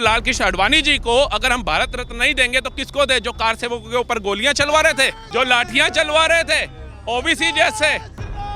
लाल कृष्ण आडवाणी जी को अगर हम भारत रत्न नहीं देंगे तो किसको दे? जो कार सेवकों के ऊपर गोलियां चलवा रहे थे, जो लाठियां चलवा रहे थे, ओबीसी जैसे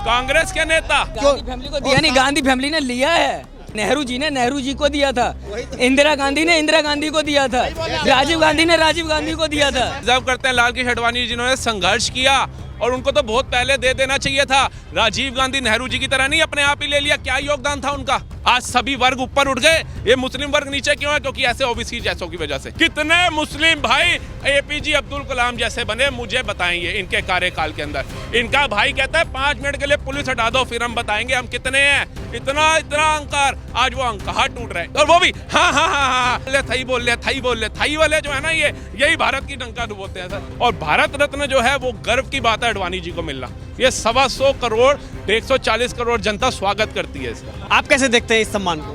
कांग्रेस के नेता। गांधी फैमिली को दिया नहीं, गांधी फैमिली ने लिया है। नेहरू जी ने नेहरू जी को दिया था, इंदिरा गांधी ने इंदिरा गांधी को दिया था, राजीव गांधी ने राजीव गांधी को दिया था। रिजर्व करते हैं लाल कृष्ण आडवाणी जी, जिन्होंने संघर्ष किया और उनको तो बहुत पहले दे देना चाहिए था। राजीव गांधी नेहरू जी की तरह नहीं अपने आप ही ले लिया। क्या योगदान था उनका? आज सभी वर्ग ऊपर उठ गए, ये मुस्लिम वर्ग नीचे क्यों है? क्योंकि ऐसे ओबीसी जैसों की वजह से। कितने मुस्लिम भाई एपीजे अब्दुल कलाम जैसे बने, मुझे बताएंगे इनके कार्यकाल के अंदर। इनका भाई कहता है 5 मिनट के लिए पुलिस हटा दो, फिर हम बताएंगे हम कितने हैं। इतना अहंकार, आज वो अहंकार टूट रहे हैं। और वो भी हाँ हाँ हाँ हाँ थई बोल ले, थई बोल ले। थई वाले जो है ना, यही भारत की डंका डुबोते हैं सर। और भारत रत्न जो है वो गर्व की बात है आडवाणी जी को मिलना। ये 125 करोड़ 140 करोड़ जनता स्वागत करती है इसका। आप कैसे देखते हैं इस सम्मान को?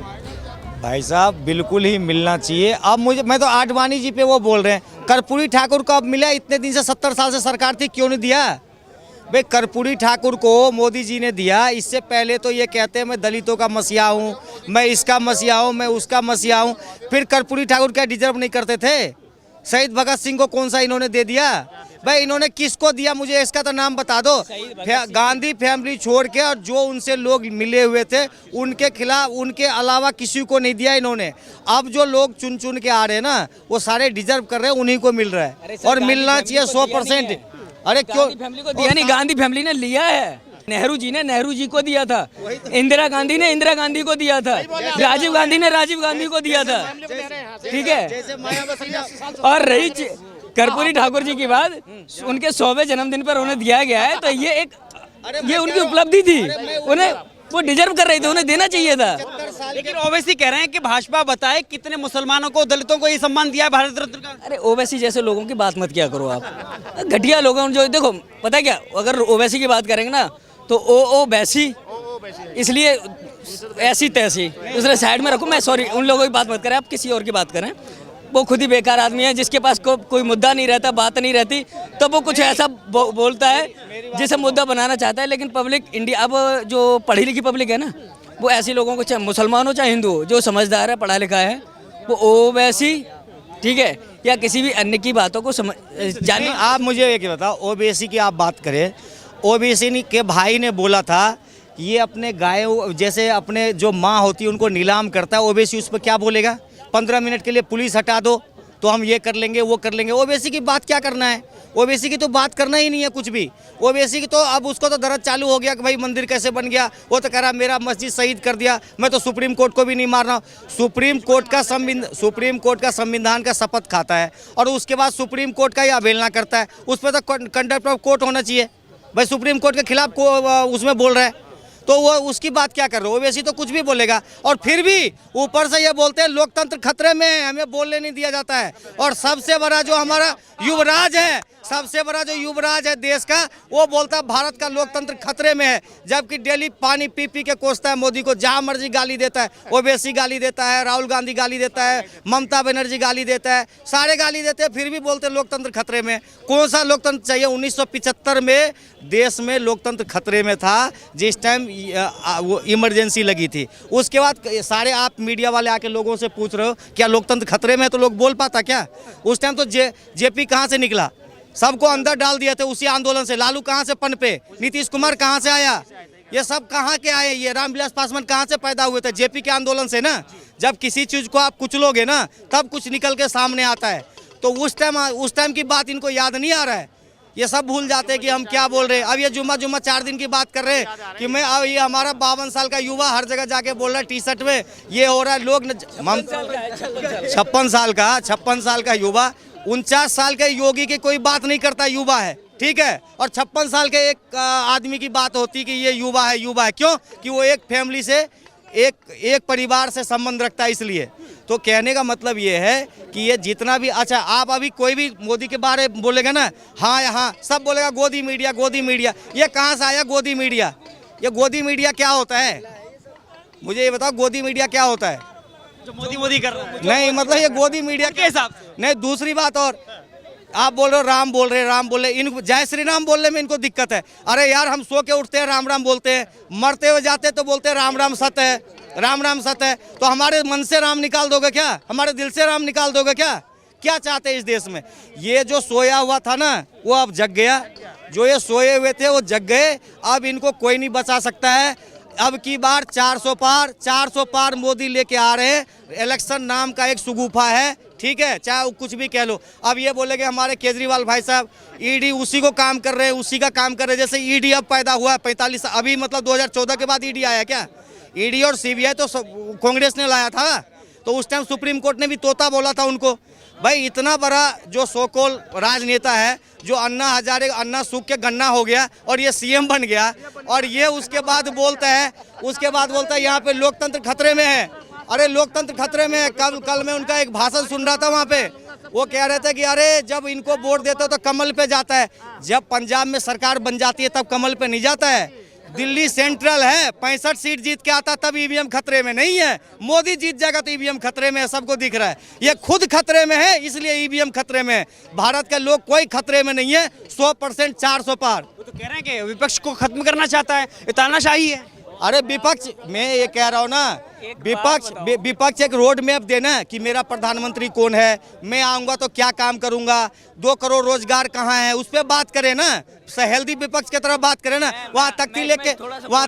भाई साहब बिल्कुल ही मिलना चाहिए। अब मैं तो आडवाणी जी पे वो बोल रहे हैं, कर्पूरी ठाकुर को अब मिला। इतने दिन से 70 साल से सरकार थी, क्यों नहीं दिया भाई? कर्पूरी ठाकुर को मोदी जी ने दिया। इससे पहले तो ये कहते हैं मैं दलितों का मसीहा हूँ, मैं इसका मसीहा हूँ, मैं उसका मसीहा हूँ। फिर कर्पूरी ठाकुर क्या डिजर्व नहीं करते थे? शहीद भगत सिंह को कौन सा इन्होंने दे दिया भाई? इन्होंने किसको दिया? मुझे इसका तो नाम बता दो। गांधी फैमिली छोड़ के और जो उनसे लोग मिले हुए थे उनके खिलाफ, उनके अलावा किसी को नहीं दिया इन्होंने। अब जो लोग चुन चुन के आ रहे हैं ना, वो सारे डिजर्व कर रहे हैं, उन्हीं को मिल रहा है और मिलना चाहिए 100%। अरे क्यों फैमिली को दिया नहीं, गांधी फैमिली ने लिया है। नेहरू जी ने नेहरू जी को दिया था, इंदिरा गांधी ने इंदिरा गांधी को दिया था, राजीव गांधी ने राजीव गांधी को दिया था। ठीक है। और रही कर्पूरी ठाकुर जी की बात, उनके 100वें जन्मदिन पर उन्हें दिया गया है, तो ये उनकी उपलब्धि थी। उन्हें वो डिजर्व कर रहे थे, उन्हें देना चाहिए था। लेकिन ओवैसी कह रहे हैं कि भाजपा बताए कितने मुसलमानों को, दलितों को ये सम्मान दिया है भारत रत्न का। अरे ओवैसी जैसे लोगों की बात मत किया करो आप। घटिया लोगों जो देखो, पता है क्या, अगर ओवैसी की बात करेंगे ना तो ओ वैसी, इसलिए ऐसी तैसी दूसरे साइड में रखो। मैं सॉरी, उन लोगों की बात मत करें, आप किसी और की बात करें। वो खुद ही बेकार आदमी है, जिसके पास कोई मुद्दा नहीं रहता, बात नहीं रहती, तो वो कुछ ऐसा बोलता है जिसे मुद्दा बनाना चाहता है। लेकिन पब्लिक इंडिया, अब जो पढ़ी लिखी पब्लिक है ना, वो ऐसी लोगों को, चाहे मुसलमान हो चाहे हिंदू हो, जो समझदार है, पढ़ा लिखा है, वो ओवैसी, ठीक है, या किसी भी अन्य की बातों को जानिए। आप मुझे एक बताओ, ओबीसी की आप बात करें, ओबीसी के भाई ने बोला था ये अपने गाय जैसे अपने जो माँ होती है उनको नीलाम करता है। ओबीसी उस पर क्या बोलेगा? 15 मिनट के लिए पुलिस हटा दो तो हम ये कर लेंगे, वो कर लेंगे। ओबीसी की बात क्या करना है? ओबीसी की तो बात करना ही नहीं है कुछ भी। ओबीसी की तो अब उसको तो दर्द चालू हो गया कि भाई मंदिर कैसे बन गया। वो तो कह रहा मेरा मस्जिद शहीद कर दिया, मैं तो सुप्रीम कोर्ट को भी नहीं मार रहा हूँ। सुप्रीम कोर्ट का संविधान का शपथ खाता है और उसके बाद सुप्रीम कोर्ट का ही अवहेलना करता है। उस पर तो कंटेम्प्ट ऑफ कोर्ट होना चाहिए भाई। सुप्रीम कोर्ट के खिलाफ उसमें बोल रहा है तो वो उसकी बात क्या कर रहे हो? ओवैसी तो कुछ भी बोलेगा और फिर भी ऊपर से ये बोलते हैं लोकतंत्र खतरे में है, हमें बोलने नहीं दिया जाता है। और सबसे बड़ा जो हमारा युवराज है, सबसे बड़ा जो युवराज है देश का, वो बोलता है भारत का लोकतंत्र खतरे में है, जबकि डेली पानी पी पी के कोसता है मोदी को, जहाँ मर्जी गाली देता है। ओवैसी गाली देता है, राहुल गांधी गाली देता है, ममता बनर्जी गाली देता है, सारे गाली देते हैं, फिर भी बोलते हैं लोकतंत्र खतरे में। कौन सा लोकतंत्र चाहिए? 1975 में देश में लोकतंत्र खतरे में था, जिस टाइम वो इमरजेंसी लगी थी। उसके बाद सारे आप मीडिया वाले आके लोगों से पूछ रहे हो क्या लोकतंत्र खतरे में है, तो लोग बोल पाता क्या? उस टाइम तो जेपी कहाँ से निकला? सबको अंदर डाल दिया था उसी आंदोलन से। लालू कहाँ से पनपे? नीतीश कुमार कहाँ से आया? ये सब कहाँ के आए? ये रामविलास पासवान कहाँ से पैदा हुए थे? जेपी के आंदोलन से ना। जब किसी चीज़ को आप कुचलोगे ना, तब कुछ निकल के सामने आता है। तो उस टाइम की बात इनको याद नहीं आ रहा है। ये सब भूल जाते हैं कि हम क्या बोल रहे हैं। अब ये जुम्मा 4 दिन की बात कर रहे हैं कि मैं अब ये हमारा 52 साल का युवा हर जगह जाके बोल रहा है टी शर्ट में ये हो रहा है। लोग 56 साल का युवा, 49 साल के योगी की कोई बात नहीं करता, युवा है, ठीक है। और 56 साल के एक आदमी की बात होती कि ये युवा है। युवा है क्यों? कि वो एक फैमिली से, एक परिवार से संबंध रखता है, इसलिए। तो कहने का मतलब ये है कि ये जितना भी, अच्छा आप अभी कोई भी मोदी के बारे में बोलेगा ना, हाँ यहाँ सब बोलेगा गोदी मीडिया, गोदी मीडिया। ये कहाँ से आया गोदी मीडिया? ये गोदी मीडिया क्या होता है? मुझे ये बताओ, गोदी मीडिया क्या होता है? जो मोदी कर रहा है। नहीं, मतलब ये गोदी मीडिया के हिसाब से नहीं। दूसरी बात, और आप बोल रहे हो राम बोल रहे, इन जय श्री राम बोलने में इनको दिक्कत है। अरे यार हम सो के उठते हैं राम राम बोलते हैं, मरते हुए जाते हैं तो बोलते हैं राम राम सत्य है। राम राम सत्य है, तो हमारे मन से राम निकाल दोगे क्या? हमारे दिल से राम निकाल दोगे क्या? क्या चाहते हैं इस देश में? ये जो सोया हुआ था ना वो अब जग गया, जो ये सोए हुए थे वो जग गए। अब इनको कोई नहीं बचा सकता है। अब की बार 400 पार मोदी लेके आ रहे हैं। इलेक्शन नाम का एक सुगुफा है, ठीक है, चाहे वो कुछ भी कह लो। अब ये बोलेंगे हमारे केजरीवाल भाई साहब ईडी उसी को काम कर रहे हैं, उसी का काम कर रहे हैं। जैसे ईडी अब पैदा हुआ है 45 अभी मतलब 2014 के बाद ईडी आया क्या? ईडी और सीबीआई तो कांग्रेस ने लाया था, तो उस टाइम सुप्रीम कोर्ट ने भी तोता बोला था उनको। भाई इतना बड़ा जो सोकोल राजनेता है, जो अन्ना हजारे अन्ना सूख के गन्ना हो गया और ये सीएम बन गया, और ये उसके बाद बोलता है यहाँ पे लोकतंत्र खतरे में है। अरे लोकतंत्र खतरे में है। कल मैं उनका एक भाषण सुन रहा था, वहाँ पे वो कह रहे थे कि अरे जब इनको वोट देते हो तो कमल पे जाता है, जब पंजाब में सरकार बन जाती है तब कमल पे नहीं जाता है। दिल्ली सेंट्रल है, 65 सीट जीत के आता तब ईवीएम खतरे में नहीं है। मोदी जीत जाएगा तो ईवीएम खतरे में है, सबको दिख रहा है। ये खुद खतरे में है, इसलिए ईवीएम खतरे में है। भारत के लोग कोई खतरे में नहीं है। 100% 400 पार। वो तो कह रहे हैं कि विपक्ष को खत्म करना चाहता है, ये तानाशाही है। अरे विपक्ष, मैं ये कह रहा हूँ ना, विपक्ष एक रोड मैप देना कि मेरा प्रधानमंत्री कौन है, मैं आऊँगा तो क्या काम करूँगा, 2 करोड़ रोजगार कहाँ है, उस पर बात करें ना। हेल्दी विपक्ष की तरफ बात करें ना। वहाँ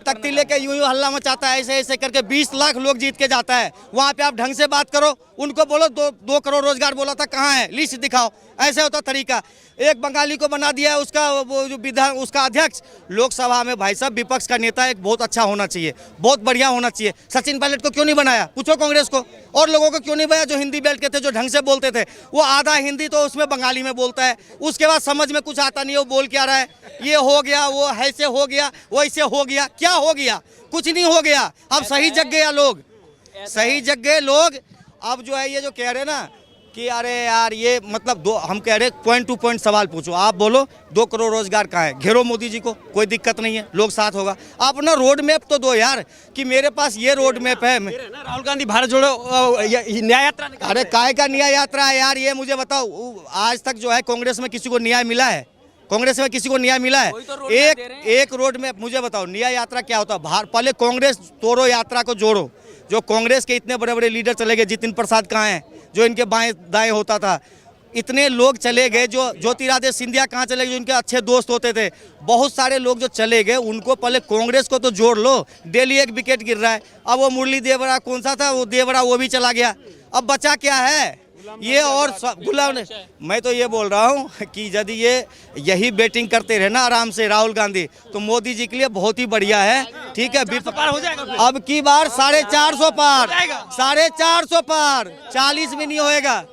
तख्ती लेके यूं हल्ला मचाता है, ऐसे ऐसे करके 20 लाख लोग जीत के जाता है। वहाँ पे आप ढंग से बात करो, उनको बोलो 2 करोड़ रोजगार बोला था, कहाँ है, लिस्ट दिखाओ। ऐसे होता तरीका। एक बंगाली को बना दिया है उसका वो जो विधान उसका अध्यक्ष लोकसभा में। भाई साहब विपक्ष का नेता एक बहुत अच्छा होना चाहिए, बहुत बढ़िया होना चाहिए। सचिन पायलट को क्यों नहीं बनाया? पूछो कांग्रेस को। और लोगों को क्यों नहीं बनाया जो हिंदी बेल्ट के थे, जो ढंग से बोलते थे? वो आधा हिंदी तो उसमें बंगाली में बोलता है, उसके बाद समझ में कुछ आता नहीं है, वो बोल क्या रहा है, ये हो गया, वो ऐसे हो गया, वो ऐसे हो गया। क्या हो गया? कुछ नहीं हो गया। अब सही जग गया लोग, सही जग गए लोग। अब जो है ये जो कह रहे ना कि अरे यार ये मतलब हम कह रहे पॉइंट टू पॉइंट सवाल पूछो। आप बोलो 2 करोड़ रोजगार कहाँ है, घेरो मोदी जी को, कोई दिक्कत नहीं है, लोग साथ होगा। आप अपना रोड मैप तो दो यार, कि मेरे पास ये रोड मैप है। राहुल गांधी भारत जोड़ो न्याय यात्रा। अरे काहे का न्याय यात्रा है यार? ये मुझे बताओ, आज तक जो है कांग्रेस में किसी को न्याय मिला है? कांग्रेस में किसी को न्याय मिला है? एक रोड मैप मुझे बताओ, न्याय यात्रा क्या होता है? पहले कांग्रेस तोड़ो, यात्रा को जोड़ो। जो कांग्रेस के इतने बड़े बड़े लीडर चले गए, जितिन प्रसाद कहाँ हैं, जो इनके बाएं दाएं होता था, इतने लोग चले गए। जो ज्योतिरादित्य सिंधिया कहाँ चले गए, जो इनके अच्छे दोस्त होते थे, बहुत सारे लोग जो चले गए, उनको पहले कांग्रेस को तो जोड़ लो। डेली एक विकेट गिर रहा है। अब वो मुरली देवरा कौन सा था, वो देवरा वो भी चला गया। अब बचा क्या है? ये और गुलाम ने। मैं तो ये बोल रहा हूँ कि यदि ये यही बैटिंग करते रहे ना आराम से राहुल गांधी, तो मोदी जी के लिए बहुत ही बढ़िया है। ठीक है, पार हो जाएगा। अब की बार 450 पार, 450 पार, 40 भी नहीं होएगा।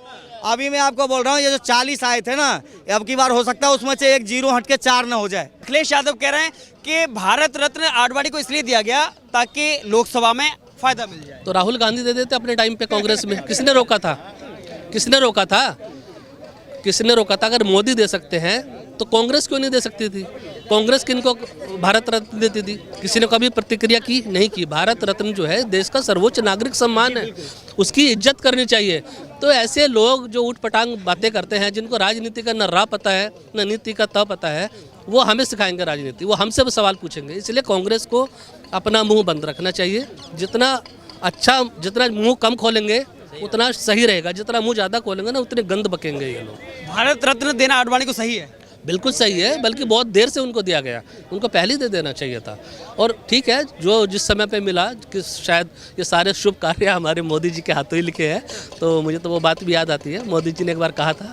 अभी मैं आपको बोल रहा हूँ, ये जो 40 आए थे ना, अब की बार हो सकता है उसमें से एक 0 हट के 4 ना हो जाए। अखिलेश यादव कह रहे हैं कि भारत रत्न आडवाणी को इसलिए दिया गया ताकि लोकसभा में फायदा मिल जाए। तो राहुल गांधी दे देते अपने टाइम पे कांग्रेस में। किसने रोका था? किसने रोका था? किसने रोका था? अगर मोदी दे सकते हैं तो कांग्रेस क्यों नहीं दे सकती थी? कांग्रेस किनको भारत रत्न देती थी? किसी ने कभी प्रतिक्रिया की? नहीं की। भारत रत्न जो है देश का सर्वोच्च नागरिक सम्मान है, उसकी इज्जत करनी चाहिए। तो ऐसे लोग जो ऊट पटांग बातें करते हैं, जिनको राजनीति का न राह पता है न नीति का तह पता है, वो हमें सिखाएंगे राजनीति, वो हमसे वो सवाल पूछेंगे। इसलिए कांग्रेस को अपना मुंह बंद रखना चाहिए। जितना अच्छा, जितना मुंह कम खोलेंगे उतना सही रहेगा, जितना मुंह ज़्यादा खोलेंगे ना उतने गंद बकेंगे ये लोग। भारत रत्न देना आडवाणी को सही है? बिल्कुल सही है, बल्कि बहुत देर से उनको दिया गया, उनको पहले दे देना चाहिए था। और ठीक है, जो जिस समय पे मिला, कि शायद ये सारे शुभ कार्य हमारे मोदी जी के हाथों ही लिखे हैं, तो मुझे तो वो बात भी याद आती है। मोदी जी ने एक बार कहा था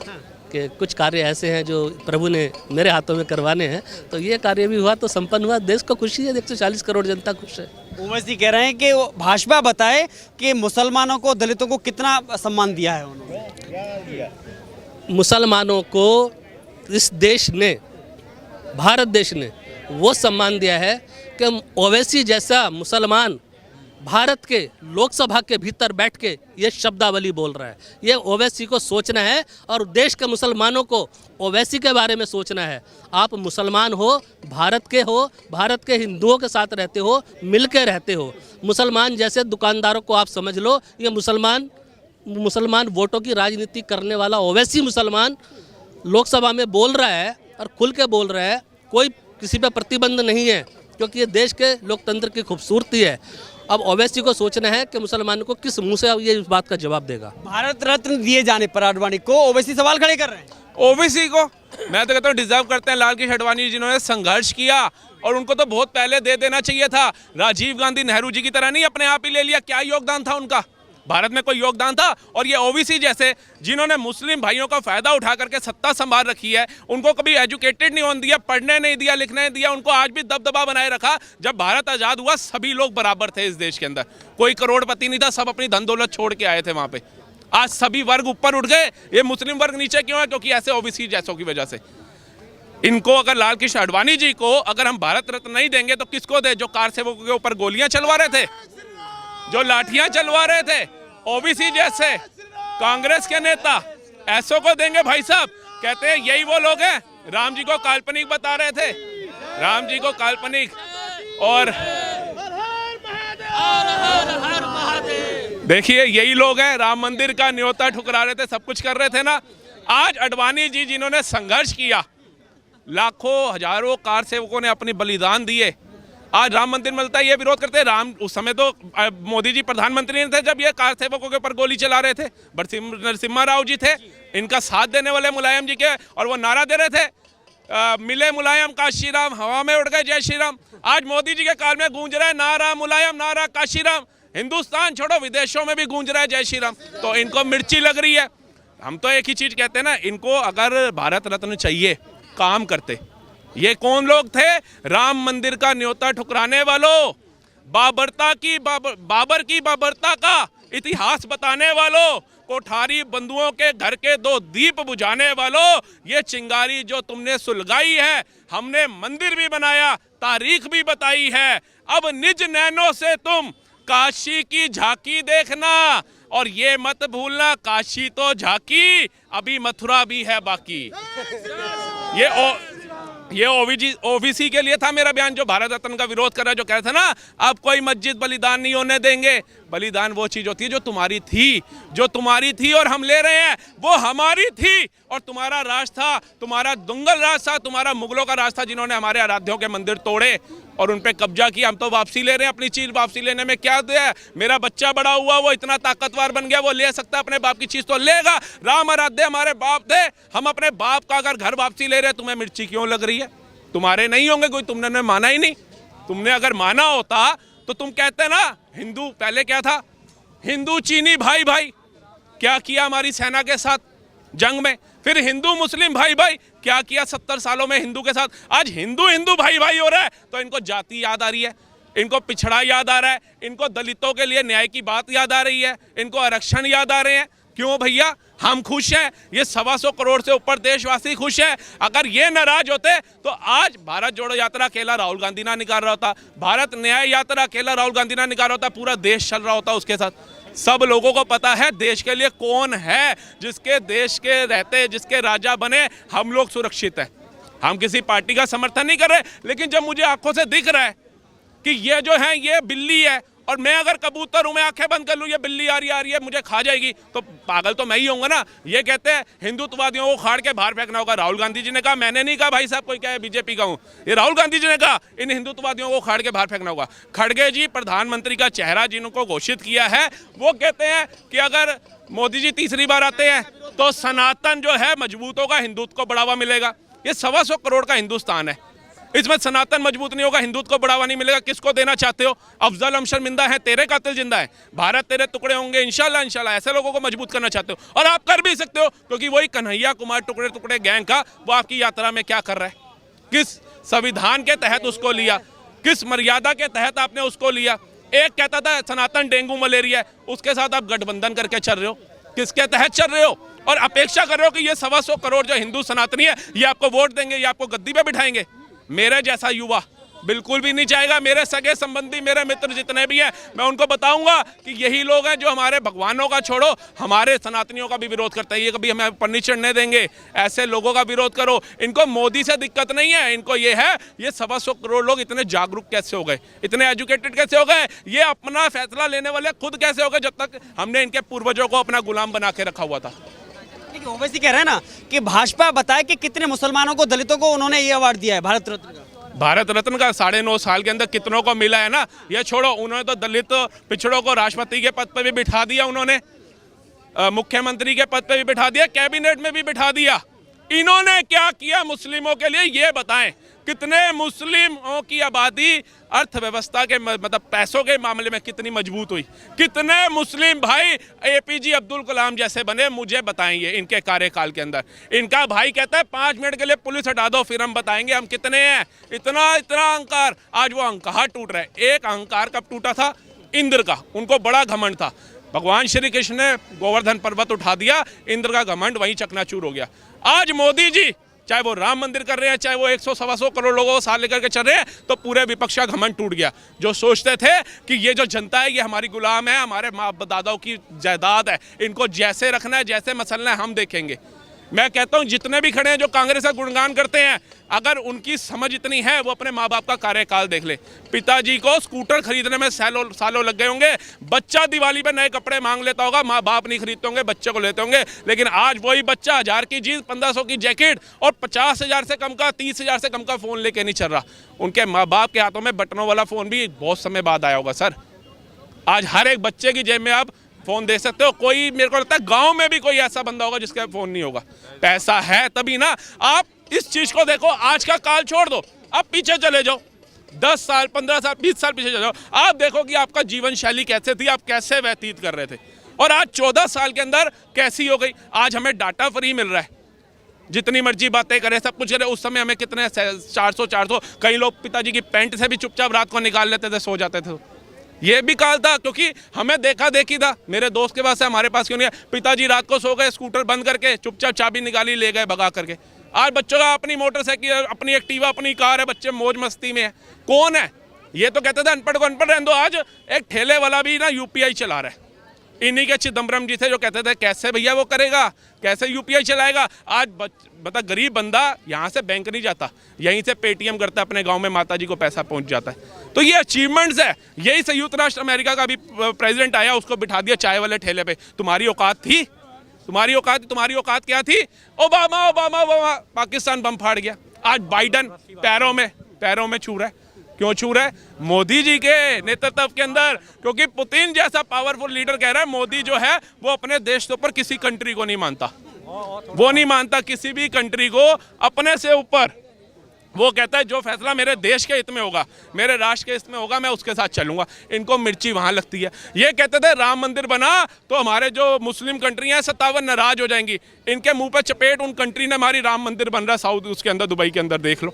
कि कुछ कार्य ऐसे हैं जो प्रभु ने मेरे हाथों में करवाने हैं, तो ये कार्य भी हुआ, तो संपन्न हुआ। देश को खुशी है, 140 करोड़ जनता खुश है। ओवैसी कह रहे हैं कि भाजपा बताए कि मुसलमानों को, दलितों को कितना सम्मान दिया है उन्होंने। मुसलमानों को इस देश ने, भारत देश ने वो सम्मान दिया है कि ओवैसी जैसा मुसलमान भारत के लोकसभा के भीतर बैठ के ये शब्दावली बोल रहा है। ये ओवैसी को सोचना है और देश के मुसलमानों को ओवैसी के बारे में सोचना है। आप मुसलमान हो, भारत के हो, भारत के हिंदुओं के साथ रहते हो, मिल के रहते हो। मुसलमान जैसे दुकानदारों को आप समझ लो, ये मुसलमान वोटों की राजनीति करने वाला ओवैसी मुसलमान लोकसभा में बोल रहा है और खुल के बोल रहा है। कोई किसी पे प्रतिबंध नहीं है, क्योंकि ये देश के लोकतंत्र की खूबसूरती है। अब ओवैसी को सोचना है कि मुसलमान को किस मुंह से ये इस बात का जवाब देगा। भारत रत्न दिए जाने पर आडवाणी को ओवैसी सवाल खड़े कर रहे हैं। ओबीसी को मैं तो कहता हूँ डिजर्व करते हैं लाल कृष्ण आडवाणी जिन्होंने संघर्ष किया, और उनको तो बहुत पहले दे देना चाहिए था। राजीव गांधी नेहरू जी की तरह नहीं अपने आप ही ले लिया। क्या योगदान था उनका? भारत में कोई योगदान था? और ये ओबीसी जैसे जिन्होंने मुस्लिम भाइयों का फायदा उठा करके सत्ता संभाल रखी है, उनको कभी एजुकेटेड नहीं होने दिया, पढ़ने नहीं दिया, लिखने नहीं दिया, उनको आज भी दबदबा बनाए रखा। जब भारत आज़ाद हुआ सभी लोग बराबर थे इस देश के अंदर, कोई करोड़पति नहीं था, सब अपनी धन दौलत छोड़ के आए थे वहाँ पे। आज सभी वर्ग ऊपर उठ गए, ये मुस्लिम वर्ग नीचे क्यों है? क्योंकि ऐसे ओबीसी जैसों की वजह से। इनको अगर लाल कृष्ण आडवाणी जी को अगर हम भारत रत्न नहीं देंगे तो किसको दे? जो कार सेवकों के ऊपर गोलियां चलवा रहे थे, जो लाठियां चलवा रहे थे, ओबीसी जैसे कांग्रेस के नेता, ऐसों को देंगे भाई साहब। कहते हैं यही वो लोग हैं राम जी को काल्पनिक बता रहे थे, राम जी को काल्पनिक। और देखिए यही लोग हैं राम मंदिर का न्योता ठुकरा रहे थे, सब कुछ कर रहे थे ना। आज आडवाणी जी जिन्होंने संघर्ष किया, लाखों हजारों कार सेवकों ने अपनी बलिदान दिए, आज राम मंदिर मिलता है ये विरोध करते हैं। राम उस समय तो मोदी जी प्रधानमंत्री नहीं थे जब ये कार सेवकों के ऊपर गोली चला रहे थे, नरसिम्हा राव जी थे इनका साथ देने वाले मुलायम जी के, और वो नारा दे रहे थे मिले मुलायम काशी राम, हवा में उड़ गए जय श्री राम। आज मोदी जी के काल में गूंज रहा है नारा मुलायम, नारा काशी राम। हिंदुस्तान छोड़ो विदेशों में भी गूंज रहा है जय श्री राम। तो इनको मिर्ची लग रही है। हम तो एक ही चीज कहते हैं ना, इनको अगर भारत रत्न चाहिए काम करते। ये कौन लोग थे? राम मंदिर का न्योता ठुकराने वालों, बाबर की बाबरता का इतिहास बताने वालों, कोठारी बंधुओं के घर के 2 दीप बुझाने वालों, ये चिंगारी जो तुमने सुलगाई है, हमने मंदिर भी बनाया, तारीख भी बताई है। अब निज नैनों से तुम काशी की झांकी देखना, और ये मत भूलना काशी तो झांकी, अभी मथुरा भी है बाकी। ये ओबीसी के लिए था मेरा बयान, जो भारत रत्न का विरोध कर रहा है, जो कह रहा था ना अब कोई मस्जिद बलिदान नहीं होने देंगे। बलिदान वो चीज होती है जो तुम्हारी थी और हम ले रहे हैं, वो हमारी थी। और तुम्हारा राज था, तुम्हारा दुंगल राज था, तुम्हारा मुगलों का राज था, जिन्होंने हमारे आराध्यों के मंदिर तोड़े और उन पे कब्जा किया। हम तो वापसी ले रहे हैं, अपनी चीज वापसी लेने में क्या है? मेरा बच्चा बड़ा हुआ, वो इतना ताकतवर बन गया, वो ले सकता है अपने बाप की चीज तो लेगा। राम आराध्य हमारे बाप थे, हम अपने बाप का अगर घर वापसी ले रहे हैं, तुम्हें मिर्ची क्यों लग रही है? तुम्हारे नहीं होंगे कोई, तुमने माना ही नहीं। तुमने अगर माना होता तो तुम कहते ना हिंदू, पहले क्या था? हिंदू चीनी भाई भाई, क्या किया हमारी सेना के साथ जंग में? फिर हिंदू मुस्लिम भाई भाई, क्या किया 70 सालों में हिंदू के साथ? आज हिंदू भाई भाई हो रहा है तो इनको जाति याद आ रही है, इनको पिछड़ा याद आ रहा है, इनको दलितों के लिए न्याय की बात याद आ रही है, इनको आरक्षण याद आ रहे हैं। क्यों भैया? हम खुश हैं, ये 125 करोड़ से ऊपर देशवासी खुश हैं। अगर ये नाराज होते तो आज भारत जोड़ो यात्रा अकेला राहुल गांधी ना निकाल रहा होता, भारत न्याय यात्रा अकेला राहुल गांधी ना निकाल रहा होता, पूरा देश चल रहा होता उसके साथ। सब लोगों को पता है देश के लिए कौन है, जिसके देश के रहते, जिसके राजा बने हम लोग सुरक्षित है। हम किसी पार्टी का समर्थन नहीं कर रहे, लेकिन जब मुझे आंखों से दिख रहा है कि ये जो है ये बिल्ली है, और मैं अगर कबूतर हूं, मैं आंखें बंद कर लूं, ये बिल्ली आ रही है मुझे खा जाएगी, तो पागल तो मैं ही होऊंगा ना। ये कहते हैं हिंदुत्ववादियों को खाड़ के बाहर फेंकना होगा। राहुल गांधी जी ने कहा, मैंने नहीं कहा भाई साहब, कोई क्या है बीजेपी का हूं, ये राहुल गांधी जी ने कहा इन हिंदुत्ववादियों को खाड़ के बाहर फेंकना होगा। खड़गे जी प्रधानमंत्री का चेहरा जिनको घोषित किया है, वो कहते हैं कि अगर मोदी जी तीसरी बार आते हैं तो सनातन जो है मजबूत होगा, हिंदुत्व को बढ़ावा मिलेगा। ये 125 करोड़ का हिंदुस्तान है, इसमें सनातन मजबूत नहीं होगा, हिंदुत्व को बढ़ावा नहीं मिलेगा। किसको देना चाहते हो? अफजल हम शर्मिंदा है, तेरे कातिल जिंदा है, भारत तेरे टुकड़े होंगे इंशाल्लाह इंशाल्लाह। ऐसे लोगों को मजबूत करना चाहते हो, और आप कर भी सकते हो, क्योंकि वही कन्हैया कुमार टुकड़े टुकड़े गैंग का वो आपकी यात्रा में क्या कर रहा है? किस संविधान के तहत उसको लिया, किस मर्यादा के तहत आपने उसको लिया? एक कहता था सनातन डेंगू मलेरिया, उसके साथ आप गठबंधन करके चल रहे हो, किसके तहत चल रहे हो? और अपेक्षा कर रहे हो कि ये 125 करोड़ जो हिंदू सनातनी है ये आपको वोट देंगे, ये आपको गद्दी पे बिठाएंगे। मेरे जैसा युवा बिल्कुल भी नहीं चाहेगा। मेरे सगे संबंधी, मेरे मित्र जितने भी हैं, मैं उनको बताऊंगा कि यही लोग हैं जो हमारे भगवानों का छोड़ो हमारे सनातनियों का भी विरोध करते हैं। ये कभी हमें ऊपर नहीं चढ़ने देंगे, ऐसे लोगों का विरोध करो। इनको मोदी से दिक्कत नहीं है, इनको ये है ये 125 करोड़ लोग इतने जागरूक कैसे हो गए, इतने एजुकेटेड कैसे हो गए, ये अपना फैसला लेने वाले खुद कैसे हो गए, जब तक हमने इनके पूर्वजों को अपना गुलाम बना के रखा हुआ था। ओवैसी कह रहे हैं ना कि भाजपा बताए कि कितने मुसलमानों को, दलितों को उन्होंने ये अवार्ड दिया है भारत रत्न का। भारत रत्न का 9.5 साल के अंदर कितनों को मिला है ना। ये छोड़ो, उन्होंने तो दलित पिछड़ों को राष्ट्रपति के पद पर भी बिठा दिया, उन्होंने मुख्यमंत्री के पद पर भी बिठा दिया, कैबिनेट में भी बिठा दिया। इन्होंने क्या किया मुस्लिमों के लिए ये बताएं। कितने मुस्लिमों की आबादी अर्थव्यवस्था के मतलब पैसों के मामले में कितनी मजबूत हुई, कितने मुस्लिम भाई APJ अब्दुल कलाम जैसे बने, मुझे बताएंगे इनके कार्यकाल के अंदर। इनका भाई कहता है 5 मिनट के लिए पुलिस हटा दो फिर हम बताएंगे हम कितने हैं। इतना अहंकार, आज वो अहंकार टूट रहा है। एक अहंकार कब टूटा था? इंद्र का, उनको बड़ा घमंड था। भगवान श्री कृष्ण ने गोवर्धन पर्वत उठा दिया, इंद्र का घमंड वहीं चकनाचूर हो गया। आज मोदी जी चाहे वो राम मंदिर कर रहे हैं, चाहे वो 100-125 करोड़ लोगों को साथ लेकर के चल रहे हैं, तो पूरे विपक्ष का घमंड टूट गया। जो सोचते थे कि ये जो जनता है ये हमारी गुलाम है, हमारे माँ दादाओं की जायदाद है, इनको जैसे रखना है जैसे मसलना है हम देखेंगे। मैं कहता हूं जितने भी खड़े हैं जो कांग्रेस का गुणगान करते हैं, अगर उनकी समझ इतनी है वो अपने माँ बाप का कार्यकाल देख ले। पिताजी को स्कूटर खरीदने में सालों लग गए होंगे, बच्चा दिवाली पे नए कपड़े मांग लेता होगा, माँ बाप नहीं खरीदते होंगे, बच्चे को लेते होंगे। लेकिन आज वही बच्चा 1000 की जीन्स, 1500 की जैकेट और 50,000 से कम का, 30,000 से कम का फ़ोन लेके नहीं चल रहा। उनके माँ बाप के हाथों में बटनों वाला फ़ोन भी बहुत समय बाद आया होगा सर। आज हर एक बच्चे की जेब में आप फोन दे सकते हो। कोई, मेरे को लगता है गांव में भी कोई ऐसा बंदा होगा जिसका फोन नहीं होगा। पैसा है तभी ना। आप इस चीज को देखो, आज का काल छोड़ दो, आप पीछे चले जाओ, 10 साल, 15 साल, 20 साल पीछे चले जाओ, आप देखो कि आपका जीवन शैली कैसे थी, आप कैसे व्यतीत कर रहे थे, और आज 14 साल के अंदर कैसी हो गई। आज हमें डाटा फ्री मिल रहा है, जितनी मर्जी बातें करें, सब कुछ करें। उस समय हमें कितने 400, कई लोग पिताजी की पैंट से भी चुपचाप रात को निकाल लेते थे, सो जाते थे। ये भी काल था क्योंकि हमें देखा देखी था। मेरे दोस्त के पास है, हमारे पास क्यों नहीं है। पिताजी रात को सो गए, स्कूटर बंद करके चुपचाप चाबी निकाली, ले गए भगा करके। आज बच्चों का अपनी मोटरसाइकिल, अपनी एक्टिवा, अपनी कार है, बच्चे मौज मस्ती में है। कौन है? ये तो कहते थे अनपढ़ को अनपढ़ रहने दो। आज एक ठेले वाला भी ना UPI चला रहा है। इन्हीं के चिदम्बरम जी थे जो कहते थे कैसे भैया वो करेगा, कैसे UPI चलाएगा। आज बता गरीब बंदा यहाँ से बैंक नहीं जाता, यहीं से पेटीएम करता है, अपने गांव में माताजी को पैसा पहुंच जाता है। तो ये अचीवमेंट्स है। यही संयुक्त राष्ट्र अमेरिका का भी प्रेसिडेंट आया, उसको बिठा दिया चाय वाले ठेले पे। तुम्हारी औकात थी? तुम्हारी औकात, तुम्हारी औकात क्या थी? ओबामा ओबामा ओबामा, पाकिस्तान बम फाड़ गया। आज बाइडन पैरों में छू रहा है। क्यों छू रहा है? मोदी जी के नेतृत्व के अंदर। क्योंकि पुतिन जैसा पावरफुल लीडर कह रहा है मोदी जो है वो अपने देश के ऊपर किसी कंट्री को नहीं मानता, वो नहीं मानता किसी भी कंट्री को अपने से ऊपर। वो कहता है जो फैसला मेरे देश के हित में होगा, मेरे राष्ट्र के हित में होगा, मैं उसके साथ चलूंगा। इनको मिर्ची वहां लगती है। ये कहते थे राम मंदिर बना तो हमारे जो मुस्लिम कंट्री हैं 57 नाराज हो जाएंगी। इनके मुंह पे चपेट उन कंट्री ने हमारी राम मंदिर बन रहा है साउथ, उसके अंदर दुबई के अंदर देख लो,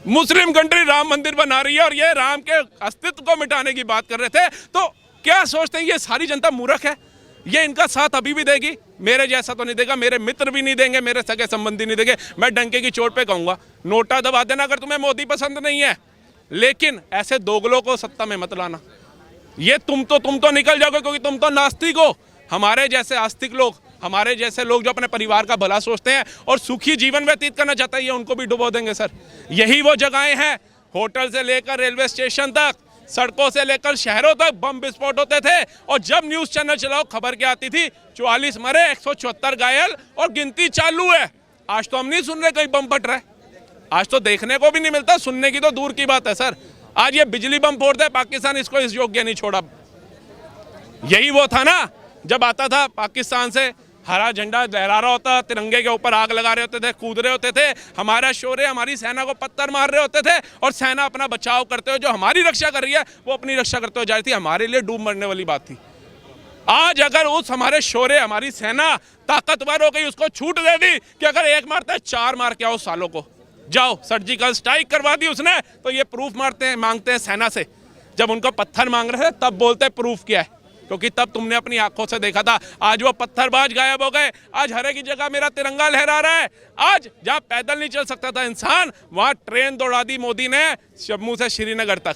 मुस्लिम कंट्री राम मंदिर बना रही है और ये राम के अस्तित्व को मिटाने की बात कर रहे थे। तो क्या सोचते हैं ये सारी जनता मूर्ख है? ये इनका साथ अभी भी देगी? मेरे जैसा तो नहीं देगा, मेरे मित्र भी नहीं देंगे, मेरे सगे संबंधी नहीं देंगे। मैं डंके की चोट पे कहूंगा नोटा दबा देना अगर तुम्हें मोदी पसंद नहीं है, लेकिन ऐसे दोगलों को सत्ता में मत लाना। ये तुम तो निकल जाओगे क्योंकि तुम तो नास्तिक हो। हमारे जैसे आस्तिक लोग, हमारे जैसे लोग जो अपने परिवार का भला सोचते हैं और सुखी जीवन व्यतीत करना चाहते हैं, ये उनको भी डुबो देंगे सर। यही वो जगहें हैं, होटल से लेकर रेलवे स्टेशन तक, सड़कों से लेकर शहरों तक बम विस्फोट होते थे। और जब न्यूज़ चैनल चलाओ खबर क्या आती थी? 44 मरे, 174 घायल और गिनती चालू है। आज तो हम नहीं सुन रहे कहीं बम फट रहा है। आज तो देखने को भी नहीं मिलता, सुनने की तो दूर की बात है सर। आज ये बिजली बम फोड़ता है, पाकिस्तान इसको इस योग्य नहीं छोड़ा। यही वो था ना जब आता था पाकिस्तान से हरा झंडा लहरा रहा होता, तिरंगे के ऊपर आग लगा रहे होते थे, कूद रहे होते थे, हमारा शौर्य, हमारी सेना को पत्थर मार रहे होते थे और सेना अपना बचाव करते हुए जो हमारी रक्षा कर रही है वो अपनी रक्षा करते हुए जा रही थी। हमारे लिए डूब मरने वाली बात थी। आज अगर उस हमारे शौर्य, हमारी सेना ताकतवर हो गई, उसको छूट दे दी कि अगर एक मारता है 4 मार के आओ सालों को, जाओ सर्जिकल स्ट्राइक करवा दी उसने, तो ये प्रूफ मांगते हैं सेना से। जब उनको पत्थर मांग रहे थे तब बोलते प्रूफ क्या है, क्योंकि तब तुमने अपनी आंखों से देखा था। आज वो पत्थरबाज गायब हो गए। आज हर एक की जगह मेरा तिरंगा लहरा रहा है। आज जहाँ पैदल नहीं चल सकता था इंसान, वहाँ ट्रेन दौड़ा दी मोदी ने जम्मू से श्रीनगर तक।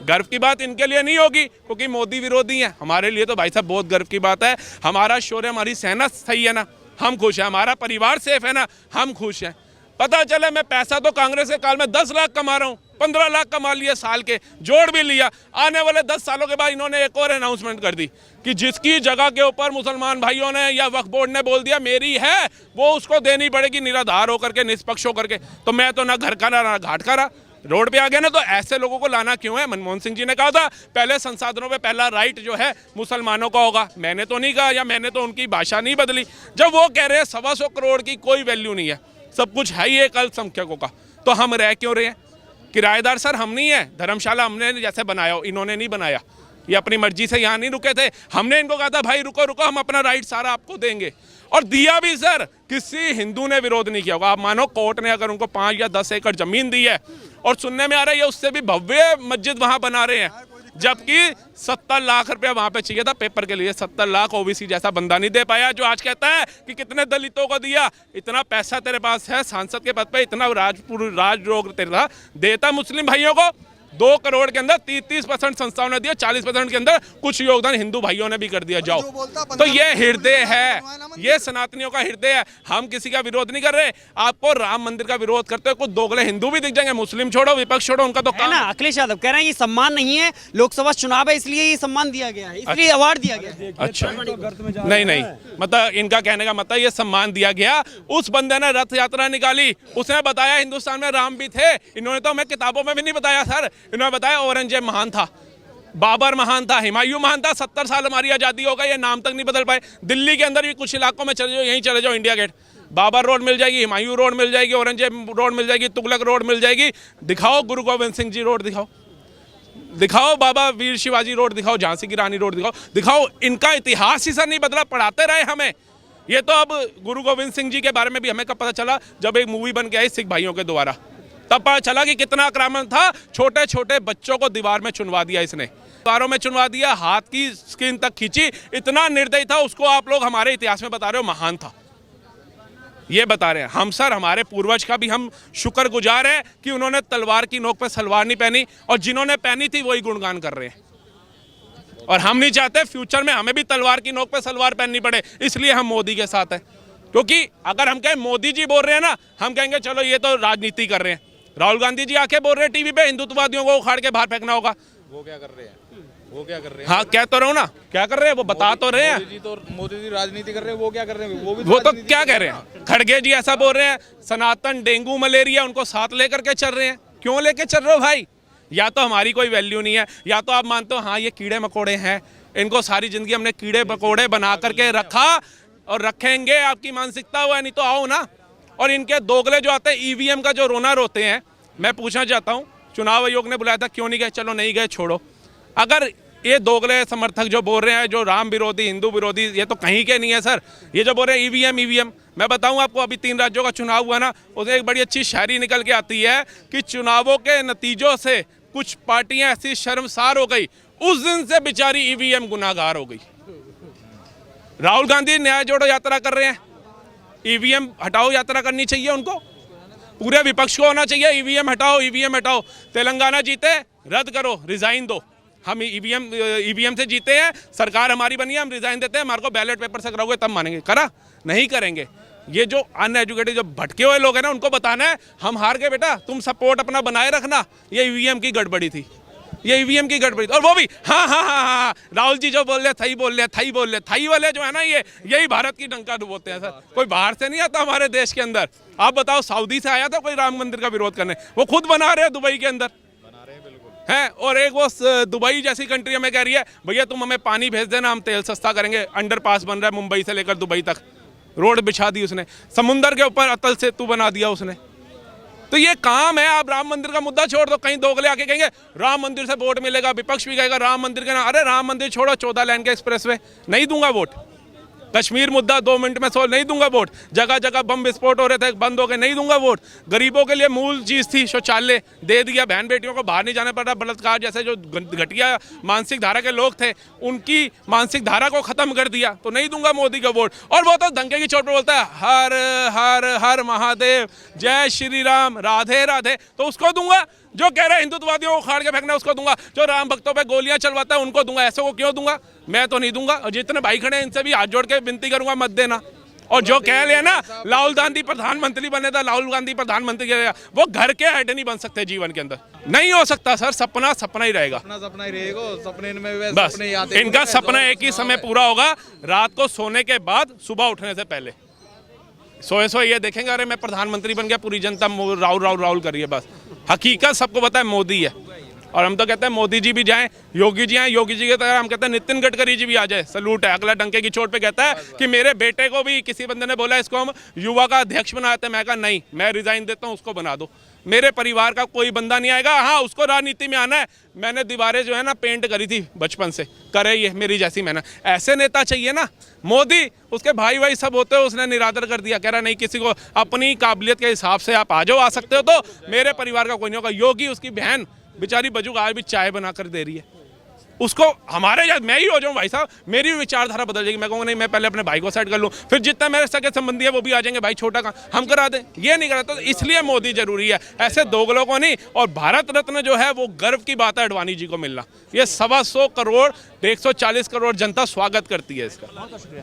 गर्व की बात इनके लिए नहीं होगी क्योंकि मोदी विरोधी हैं। हमारे लिए तो भाई साहब बहुत गर्व की बात है। हमारा शौर्य, हमारी सेना सही है ना, हम खुश हैं। हमारा परिवार सेफ है ना, हम खुश हैं। पता चला मैं पैसा तो कांग्रेस के काल में 10 लाख कमा रहा हूँ, 15 लाख कमा लिया साल के, जोड़ भी लिया। आने वाले 10 सालों के बाद इन्होंने एक और अनाउंसमेंट कर दी कि जिसकी जगह के ऊपर मुसलमान भाइयों ने या वक्फ बोर्ड ने बोल दिया मेरी है, वो उसको देनी पड़ेगी निराधार होकर के, निष्पक्ष होकर के। तो मैं तो ना घर का ना घाट का रहा, रोड पे आ गया ना, तो ऐसे लोगों को लाना क्यों है? मनमोहन सिंह जी ने कहा था पहले संसाधनों पे पहला राइट जो है मुसलमानों का होगा। मैंने तो नहीं कहा, या मैंने तो उनकी भाषा नहीं बदली। जब वो कह रहे हैं 125 करोड़ की कोई वैल्यू नहीं है, सब कुछ है ही एक अल्पसंख्यकों का, तो हम रह क्यों रहे हैं? किराएदार सर हम नहीं है, धर्मशाला हमने जैसे बनाया हो, इन्होंने नहीं बनाया। ये अपनी मर्जी से यहाँ नहीं रुके थे, हमने इनको कहा था भाई रुको रुको, हम अपना राइट सारा आपको देंगे, और दिया भी सर। किसी हिंदू ने विरोध नहीं किया होगा। आप मानो कोर्ट ने अगर उनको 5 या 10 एकड़ जमीन दी है, और सुनने में आ रहा है ये उससे भी भव्य मस्जिद वहां बना रहे हैं, जबकि 70 लाख रुपया वहां पे चाहिए था पेपर के लिए। 70 लाख ओबीसी जैसा बंदा नहीं दे पाया, जो आज कहता है कि कितने दलितों को दिया। इतना पैसा तेरे पास है सांसद के पद पे, इतना राजयोग तेरा देता मुस्लिम भाइयों को। 2 करोड़ के अंदर 30% संस्थाओं ने दिया, 40% के अंदर कुछ योगदान हिंदू भाइयों ने भी कर दिया। जाओ, तो ये हृदय है, ये सनातनियों का हृदय है। हम किसी का विरोध नहीं कर रहे। आपको राम मंदिर का विरोध करते हुए कुछ दोगले हिंदू भी दिख जाएंगे, मुस्लिम छोड़ो विपक्ष छोड़ो, उनका तो है ना। अखिलेश यादव कह रहे हैं ये सम्मान नहीं है, लोकसभा चुनाव है इसलिए ये सम्मान दिया गया है, इसलिए अवार्ड दिया गया है। अच्छा, नहीं, मतलब इनका कहने का मतलब ये सम्मान दिया गया। उस बंदे ने रथ यात्रा निकाली, उसने बताया हिंदुस्तान में राम भी थे। इन्होंने तो हमें किताबों में भी नहीं बताया सर। इन्होंने बताया औरंगजेब महान था, बाबर महान था, हुमायूं महान था। 70 साल हमारी आज़ादी हो गई, ये नाम तक नहीं बदल पाए। दिल्ली के अंदर भी कुछ इलाकों में चले जाओ, यहीं चले जाओ, इंडिया गेट, बाबर रोड मिल जाएगी, हुमायूं रोड मिल जाएगी, औरंगजेब रोड मिल जाएगी, तुगलक रोड मिल जाएगी। दिखाओ गुरु गोविंद सिंह जी रोड दिखाओ बाबा वीर शिवाजी रोड दिखाओ, झांसी की रानी रोड दिखाओ। इनका इतिहास ही सर नहीं बदला, पढ़ाते रहे हमें। ये तो अब गुरु गोविंद सिंह जी के बारे में भी हमें कब पता चला, जब एक मूवी बन के आई सिख भाइयों के द्वारा, तब पता चला कि कितना आक्रामक था। छोटे छोटे बच्चों को दीवार में चुनवा दिया इसने, दीवारों में चुनवा दिया, हाथ की स्किन तक खींची। इतना निर्दयी था, उसको आप लोग हमारे इतिहास में बता रहे हो महान था, ये बता रहे हैं हम सर। हमारे पूर्वज का भी हम शुक्रगुजार है कि उन्होंने तलवार की नोक पे सलवार नहीं पहनी, और जिन्होंने पहनी थी वही गुणगान कर रहे हैं। और हम नहीं चाहते फ्यूचर में हमें भी तलवार की नोक पे सलवार पहननी पड़े, इसलिए हम मोदी के साथ हैं। क्योंकि अगर हम कहें मोदी जी बोल रहे हैं ना, हम कहेंगे चलो ये तो राजनीति कर रहे हैं। राहुल गांधी जी आके बोल रहे हैं टीवी पे हिंदुत्ववादियों को उखाड़ के बाहर फेंकना होगा। वो क्या कर रहे हैं? वो क्या कर रहे हैं? हाँ, कह तो रहा हूँ ना, क्या कर रहे हैं वो बता तो रहे हैं। मोदी जी राजनीति कर रहे हैं, वो क्या कर रहे हैं? वो तो क्या कह रहे हैं? खड़गे जी ऐसा बोल रहे हैं, सनातन डेंगू मलेरिया उनको साथ लेकर के चल रहे हैं। क्यों लेके चल रहे हो भाई? या तो हमारी कोई वैल्यू नहीं है, या तो आप मानते हो हाँ ये कीड़े मकोड़े हैं, इनको सारी जिंदगी हमने कीड़े मकोड़े बना करके रखा और रखेंगे, आपकी मानसिकता हुआ। नहीं तो आओ ना। और इनके दोगले जो आते हैं ईवीएम का जो रोना रोते हैं, मैं पूछना चाहता हूँ, चुनाव आयोग ने बुलाया था, क्यों नहीं गए? चलो नहीं गए, छोड़ो। अगर ये दोगले समर्थक जो बोल रहे हैं, जो राम विरोधी हिंदू विरोधी, ये तो कहीं के नहीं है सर। ये जो बोल रहे हैं ईवीएम, मैं बताऊं आपको, अभी 3 राज्यों का चुनाव हुआ ना, उसमें एक बड़ी अच्छी शायरी निकल के आती है कि चुनावों के नतीजों से कुछ पार्टियां ऐसी शर्मसार हो गई, उस दिन से बेचारी ईवीएम गुनाहगार हो गई। राहुल गांधी न्याय जोड़ो यात्रा कर रहे हैं, ईवीएम हटाओ यात्रा करनी चाहिए उनको। पूरे विपक्ष को होना चाहिए ईवीएम हटाओ। तेलंगाना जीते, रद्द करो, रिजाइन दो। हम ईवीएम से जीते हैं, सरकार हमारी बनी है, हम रिजाइन देते हैं, हमारे को बैलेट पेपर से कराओगे तब मानेंगे। करा नहीं करेंगे। ये जो अनएजुकेटेड जो भटके हुए लोग हैं ना, उनको बताना है हम हार गए बेटा, तुम सपोर्ट अपना बनाए रखना। ये ईवीएम की गड़बड़ी थी, ये ईवीएम की गड़बड़ी। और वो भी हाँ, राहुल जी जो बोल रहे थई वाले जो है ना, ये यही भारत की डंका डुबोते हैं सर। कोई बाहर से नहीं आता हमारे देश के अंदर। आप बताओ, सऊदी से आया था कोई राम मंदिर का विरोध करने? वो खुद बना रहे हैं दुबई के अंदर है। और एक वो दुबई जैसी कंट्री हमें कह रही है भैया तुम हमें पानी भेज देना, हम तेल सस्ता करेंगे। अंडरपास बन रहा है मुंबई से लेकर दुबई तक, रोड बिछा दी उसने, समुंदर के ऊपर अतल सेतु बना दिया उसने। तो ये काम है। आप राम मंदिर का मुद्दा छोड़ दो, कहीं दोगले आके कहेंगे राम मंदिर से वोट मिलेगा, विपक्ष भी कहेगा राम मंदिर के नाम। अरे राम मंदिर छोड़ो, 14 लाइन के एक्सप्रेसवे नहीं दूंगा वोट। कश्मीर मुद्दा 2 मिनट में सोल्व, नहीं दूंगा वोट। जगह जगह बम विस्फोट हो रहे थे, बंद हो गए, नहीं दूंगा वोट। गरीबों के लिए मूल चीज़ थी शौचालय, दे दिया। बहन बेटियों को बाहर नहीं जाना पड़ रहा। बलात्कार जैसे जो घटिया मानसिक धारा के लोग थे, उनकी मानसिक धारा को खत्म कर दिया, तो नहीं दूंगा मोदी का वोट। और वो तो धंके की चोट पर बोलता है हर हर हर महादेव, जय श्री राम, राधे राधे, तो उसको दूंगा। जो कह रहे हैं हिंदुत्ववादियों को उखाड़ के फेंकना, उसको दूंगा। जो राम भक्तों पे गोलियां चलवाता है उनको दूंगा। ऐसे को क्यों दूंगा? मैं तो नहीं दूंगा। और जितने भाई खड़े हैं इनसे भी हाथ जोड़ के विनती करूंगा, मत देना। और जो कह रहे हैं ना राहुल गांधी प्रधानमंत्री बने था, राहुल गांधी प्रधानमंत्री करेगा, वो घर के हेड नहीं बन सकते जीवन के अंदर। नहीं हो सकता सर, सपना सपना ही रहेगा। सपना ही रहेगा। सपने में बस इनका सपना एक ही समय पूरा होगा, रात को सोने के बाद, सुबह उठने से पहले। सोए ये देखेंगे अरे मैं प्रधानमंत्री बन गया, पूरी जनता राहुल राहुल राहुल कर रही है। बस हकीकत सबको पता है मोदी है। और हम तो कहते हैं मोदी जी भी जाएं, योगी जी आए, योगी जी के तरह हम कहते हैं नितिन गडकरी जी भी आ जाए, सलूट है। अगला डंके की चोट पे कहता है कि मेरे बेटे को भी, किसी बंदे ने बोला इसको हम युवा का अध्यक्ष बनाते हैं, मैं कहा नहीं, मैं रिजाइन देता हूँ, उसको बना दो। मेरे परिवार का कोई बंदा नहीं आएगा, हाँ उसको राजनीति में आना है। मैंने दीवारें जो है ना पेंट करी थी बचपन से, करे ये मेरी जैसी मेहनत। ऐसे नेता चाहिए ना। मोदी उसके भाई भाई सब होते हो, उसने निरादर कर दिया, कह रहा नहीं किसी को अपनी काबिलियत के हिसाब से आप आ जाओ, आ सकते हो। तो मेरे परिवार का कोई नहीं होगा। योगी उसकी बहन बेचारी बजुग आज भी चाय बना कर दे रही है उसको। हमारे जब मैं ही हो जाऊं भाई साहब, मेरी भी विचारधारा बदल जाएगी। मैं कहूँगा नहीं, मैं पहले अपने भाई को साइड कर लूँ, फिर जितना मेरे सगे संबंधी है वो भी आ जाएंगे, भाई छोटा का हम करा दें। ये नहीं करा, तो इसलिए मोदी जरूरी है, ऐसे दोगलों को नहीं। और भारत रत्न जो है वो गर्व की बात है अडवाणी जी को मिलना। ये 125 करोड़ 140 करोड़ जनता स्वागत करती है इसका।